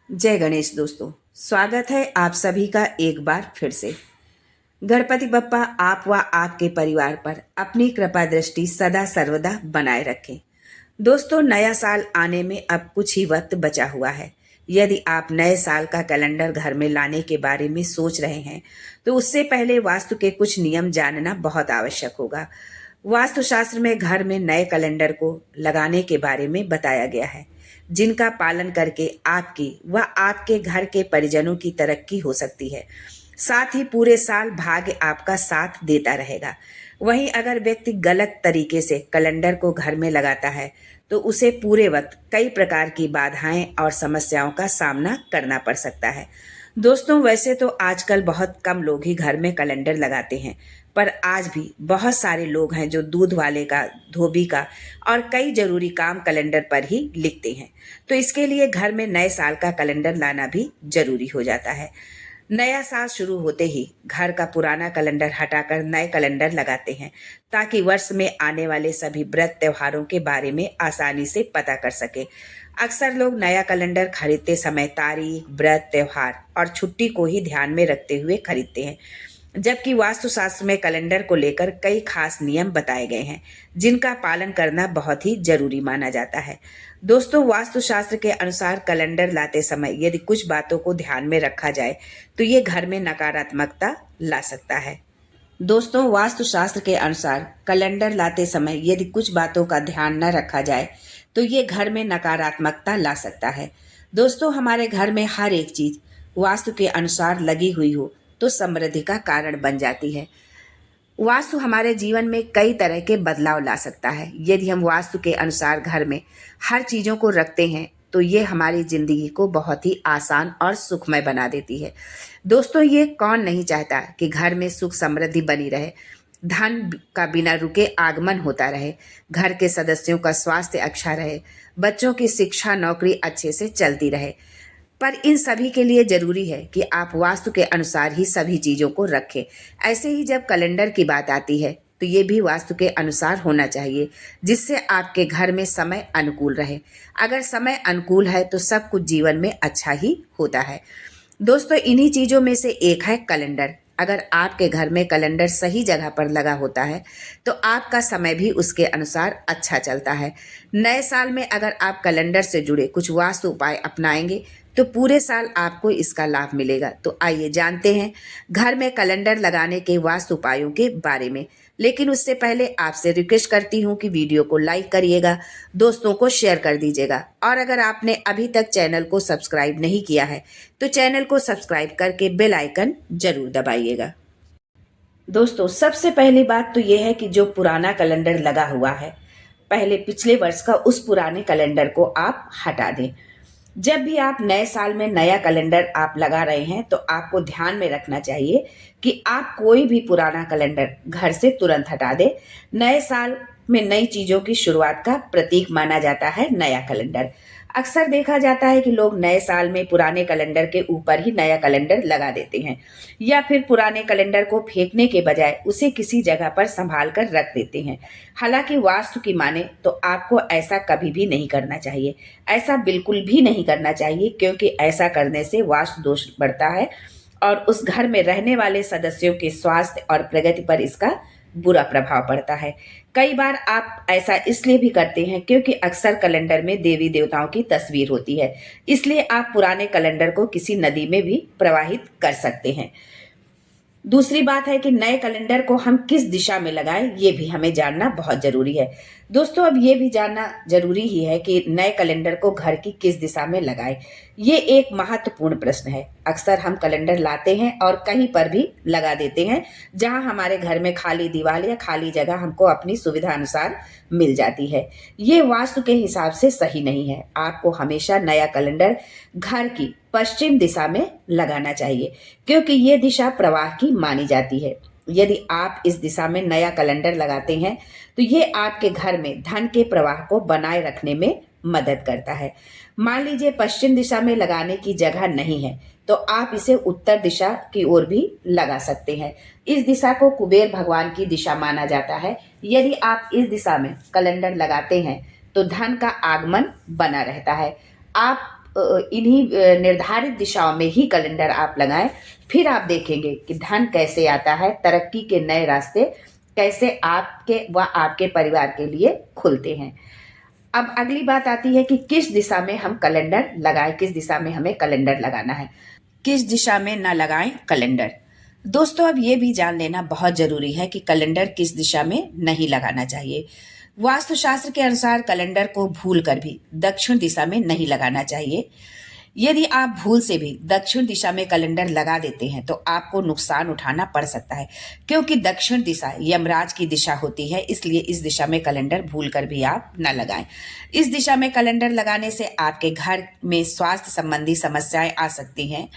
जय गणेश दोस्तों। स्वागत है आप सभी का एक बार फिर से। गणपति बप्पा आप व आपके परिवार पर अपनी कृपा दृष्टि सदा सर्वदा बनाए रखें। दोस्तों, नया साल आने में अब कुछ ही वक्त बचा हुआ है। यदि आप नए साल का कैलेंडर घर में लाने के बारे में सोच रहे हैं तो उससे पहले वास्तु के कुछ नियम जानना बहुत आवश्यक होगा। वास्तुशास्त्र में घर में नए कैलेंडर को लगाने के बारे में बताया गया है, जिनका पालन करके आपकी व आपके घर के परिजनों की तरक्की हो सकती है। साथ ही पूरे साल भाग्य आपका साथ देता रहेगा। वहीं अगर व्यक्ति गलत तरीके से कैलेंडर को घर में लगाता है तो उसे पूरे वक्त कई प्रकार की बाधाएं और समस्याओं का सामना करना पड़ सकता है। दोस्तों, वैसे तो आजकल बहुत कम लोग ही घर में कैलेंडर लगाते हैं, पर आज भी बहुत सारे लोग हैं जो दूध वाले का, धोबी का और कई जरूरी काम कैलेंडर पर ही लिखते हैं। तो इसके लिए घर में नए साल का कैलेंडर लाना भी जरूरी हो जाता है। नया साल शुरू होते ही घर का पुराना कैलेंडर हटाकर नए कैलेंडर लगाते हैं, ताकि वर्ष में आने वाले सभी व्रत त्योहारों के बारे में आसानी से पता कर सके। अक्सर लोग नया कैलेंडर खरीदते समय तारीख, व्रत, त्योहार और छुट्टी को ही ध्यान में रखते हुए खरीदते हैं, जबकि वास्तुशास्त्र में कैलेंडर को लेकर कई खास नियम बताए गए हैं, जिनका पालन करना बहुत ही जरूरी माना जाता है। दोस्तों, वास्तुशास्त्र के अनुसार कैलेंडर लाते समय यदि कुछ बातों को ध्यान में रखा जाए तो ये घर में नकारात्मकता ला सकता है। दोस्तों, वास्तुशास्त्र के अनुसार कैलेंडर लाते समय यदि कुछ बातों का ध्यान न रखा जाए तो ये घर में नकारात्मकता ला सकता है। दोस्तों, हमारे घर में हर एक चीज वास्तु के अनुसार लगी हुई हो तो समृद्धि का कारण बन जाती है। वास्तु हमारे जीवन में कई तरह के बदलाव ला सकता है। यदि हम वास्तु के अनुसार घर में हर चीज़ों को रखते हैं तो ये हमारी जिंदगी को बहुत ही आसान और सुखमय बना देती है। दोस्तों, ये कौन नहीं चाहता कि घर में सुख समृद्धि बनी रहे, धन का बिना रुके आगमन होता रहे, घर के सदस्यों का स्वास्थ्य अच्छा रहे, बच्चों की शिक्षा नौकरी अच्छे से चलती रहे। पर इन सभी के लिए जरूरी है कि आप वास्तु के अनुसार ही सभी चीजों को रखें। ऐसे ही जब कैलेंडर की बात आती है तो ये भी वास्तु के अनुसार होना चाहिए, जिससे आपके घर में समय अनुकूल रहे। अगर समय अनुकूल है तो सब कुछ जीवन में अच्छा ही होता है। दोस्तों, इन्हीं चीजों में से एक है कैलेंडर। अगर आपके घर में कैलेंडर सही जगह पर लगा होता है तो आपका समय भी उसके अनुसार अच्छा चलता है। नए साल में अगर आप कैलेंडर से जुड़े कुछ वास्तु उपाय अपनाएंगे तो पूरे साल आपको इसका लाभ मिलेगा। तो आइए जानते हैं घर में कैलेंडर लगाने के वास्तु उपायों के बारे में। लेकिन उससे पहले आपसे रिक्वेस्ट करती हूँ कि वीडियो को लाइक करिएगा, दोस्तों को शेयर कर दीजिएगा, और अगर आपने अभी तक चैनल को सब्सक्राइब नहीं किया है तो चैनल को सब्सक्राइब करके बेल आइकन जरूर दबाइएगा। दोस्तों, सबसे पहली बात तो ये है कि जो पुराना कैलेंडर लगा हुआ है, पहले पिछले वर्ष का उस पुराने कैलेंडर को आप हटा दें। जब भी आप नए साल में नया कैलेंडर आप लगा रहे हैं तो आपको ध्यान में रखना चाहिए कि आप कोई भी पुराना कैलेंडर घर से तुरंत हटा दें। नए साल में नई चीजों की शुरुआत का प्रतीक माना जाता है नया कैलेंडर। अक्सर देखा जाता है कि लोग नए साल में पुराने कैलेंडर के ऊपर ही नया कैलेंडर लगा देते हैं, या फिर पुराने कैलेंडर को फेंकने के बजाय उसे किसी जगह पर संभाल कर रख देते हैं। हालांकि वास्तु की माने तो आपको ऐसा कभी भी नहीं करना चाहिए। ऐसा बिल्कुल भी नहीं करना चाहिए, क्योंकि ऐसा करने से वास्तु दोष बढ़ता है और उस घर में रहने वाले सदस्यों के स्वास्थ्य और प्रगति पर इसका बुरा प्रभाव पड़ता है। कई बार आप ऐसा इसलिए भी करते हैं क्योंकि अक्सर कैलेंडर में देवी देवताओं की तस्वीर होती है, इसलिए आप पुराने कैलेंडर को किसी नदी में भी प्रवाहित कर सकते हैं। दूसरी बात है कि नए कैलेंडर को हम किस दिशा में लगाएं, ये भी हमें जानना बहुत जरूरी है। दोस्तों, अब ये भी जानना जरूरी ही है कि नए कैलेंडर को घर की किस दिशा में लगाएं। ये एक महत्वपूर्ण प्रश्न है। अक्सर हम कैलेंडर लाते हैं और कहीं पर भी लगा देते हैं जहां हमारे घर में खाली दीवार या खाली जगह हमको अपनी सुविधा अनुसार मिल जाती है। ये वास्तु के हिसाब से सही नहीं है। आपको हमेशा नया कैलेंडर घर की पश्चिम दिशा में लगाना चाहिए, क्योंकि ये दिशा प्रवाह की मानी जाती है। यदि आप इस दिशा में नया कैलेंडर लगाते हैं तो ये आपके घर में धन के प्रवाह को बनाए रखने में मदद करता है। मान लीजिए पश्चिम दिशा में लगाने की जगह नहीं है तो आप इसे उत्तर दिशा की ओर भी लगा सकते हैं। इस दिशा को कुबेर भगवान की दिशा माना जाता है। यदि आप इस दिशा में कैलेंडर लगाते हैं तो धन का आगमन बना रहता है। आप इन्हीं निर्धारित दिशाओं में ही कैलेंडर आप लगाएं, फिर आप देखेंगे कि धन कैसे आता है, तरक्की के नए रास्ते कैसे आपके व आपके परिवार के लिए खुलते हैं। अब अगली बात आती है कि किस दिशा में हम कैलेंडर लगाएं, किस दिशा में हमें कैलेंडर लगाना है, किस दिशा में ना लगाएं कैलेंडर। दोस्तों, अब ये भी जान लेना बहुत जरूरी है कि कैलेंडर किस दिशा में नहीं लगाना चाहिए। वास्तुशास्त्र के अनुसार कैलेंडर को भूल कर भी दक्षिण दिशा में नहीं लगाना चाहिए। यदि आप भूल से भी दक्षिण दिशा में कैलेंडर लगा देते हैं तो आपको नुकसान उठाना पड़ सकता है, क्योंकि दक्षिण दिशा यमराज की दिशा होती है। इसलिए इस दिशा में कैलेंडर भूल कर भी आप न लगाएं। इस दिशा में कैलेंडर लगाने से आपके घर में स्वास्थ्य संबंधी समस्याएं आ सकती हैं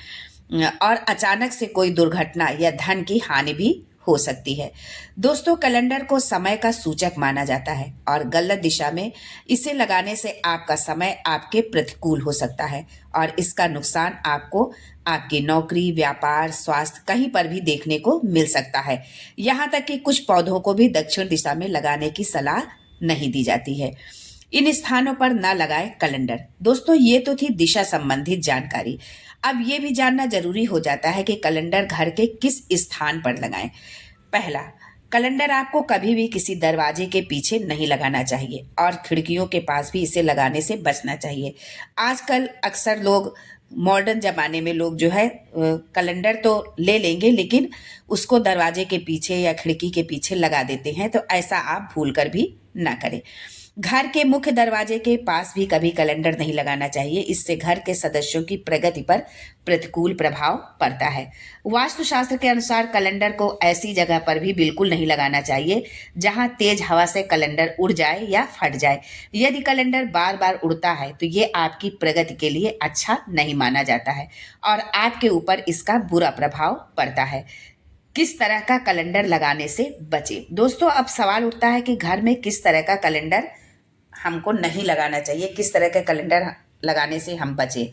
और अचानक से कोई दुर्घटना या धन की हानि भी हो सकती है। दोस्तों, कैलेंडर को समय का सूचक माना जाता है और गलत दिशा में इसे लगाने से आपका समय आपके प्रतिकूल हो सकता है और इसका नुकसान आपको आपकी नौकरी, व्यापार, स्वास्थ्य कहीं पर भी देखने को मिल सकता है। यहाँ तक कि कुछ पौधों को भी दक्षिण दिशा में लगाने की सलाह नहीं दी जाती है। इन स्थानों पर न लगाएं कैलेंडर। दोस्तों, ये तो थी दिशा संबंधित जानकारी। अब ये भी जानना जरूरी हो जाता है कि कैलेंडर घर के किस स्थान पर लगाएं। पहला, कैलेंडर आपको कभी भी किसी दरवाजे के पीछे नहीं लगाना चाहिए और खिड़कियों के पास भी इसे लगाने से बचना चाहिए। आजकल अक्सर लोग मॉडर्न जमाने में लोग जो है कैलेंडर तो ले लेंगे, लेकिन उसको दरवाजे के पीछे या खिड़की के पीछे लगा देते हैं, तो ऐसा आप भूल कर भी ना करें। घर के मुख्य दरवाजे के पास भी कभी कैलेंडर नहीं लगाना चाहिए। इससे घर के सदस्यों की प्रगति पर प्रतिकूल प्रभाव पड़ता है। वास्तुशास्त्र के अनुसार कैलेंडर को ऐसी जगह पर भी बिल्कुल नहीं लगाना चाहिए जहां तेज हवा से कैलेंडर उड़ जाए या फट जाए। यदि कैलेंडर बार बार उड़ता है तो ये आपकी प्रगति के लिए अच्छा नहीं माना जाता है और आपके ऊपर इसका बुरा प्रभाव पड़ता है। किस तरह का कैलेंडर लगाने से बचे? दोस्तों, अब सवाल उठता है कि घर में किस तरह का कैलेंडर हमको नहीं लगाना चाहिए, किस तरह के कैलेंडर लगाने से हम बचे।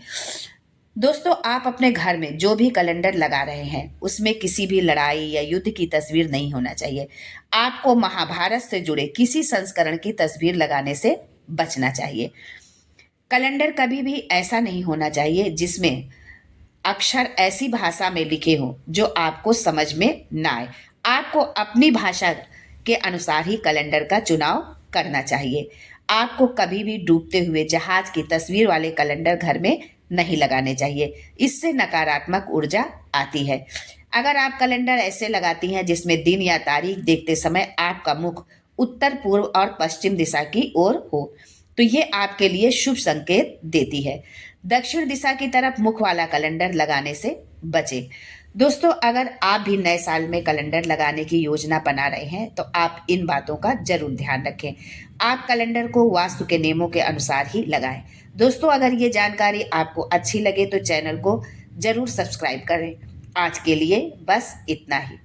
दोस्तों, आप अपने घर में जो भी कैलेंडर लगा रहे हैं उसमें किसी भी लड़ाई या युद्ध की तस्वीर नहीं होना चाहिए। आपको महाभारत से जुड़े किसी संस्करण की तस्वीर लगाने से बचना चाहिए। कैलेंडर कभी भी ऐसा नहीं होना चाहिए जिसमें अक्षर ऐसी भाषा में लिखे हों जो आपको समझ में ना आए। आपको अपनी भाषा के अनुसार ही कैलेंडर का चुनाव करना चाहिए। आपको कभी भी डूबते हुए जहाज की तस्वीर वाले कैलेंडर घर में नहीं लगाने चाहिए। इससे नकारात्मक ऊर्जा आती है। अगर आप कैलेंडर ऐसे लगाती हैं जिसमें दिन या तारीख देखते समय आपका मुख उत्तर, पूर्व और पश्चिम दिशा की ओर हो तो ये आपके लिए शुभ संकेत देती है। दक्षिण दिशा की तरफ मुख वाला कैलेंडर लगाने से बचें। दोस्तों, अगर आप भी नए साल में कैलेंडर लगाने की योजना बना रहे हैं तो आप इन बातों का जरूर ध्यान रखें। आप कैलेंडर को वास्तु के नियमों के अनुसार ही लगाएं। दोस्तों, अगर ये जानकारी आपको अच्छी लगे तो चैनल को जरूर सब्सक्राइब करें। आज के लिए बस इतना ही।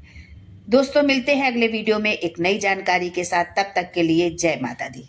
दोस्तों, मिलते हैं अगले वीडियो में एक नई जानकारी के साथ। तब तक के लिए जय माता दी।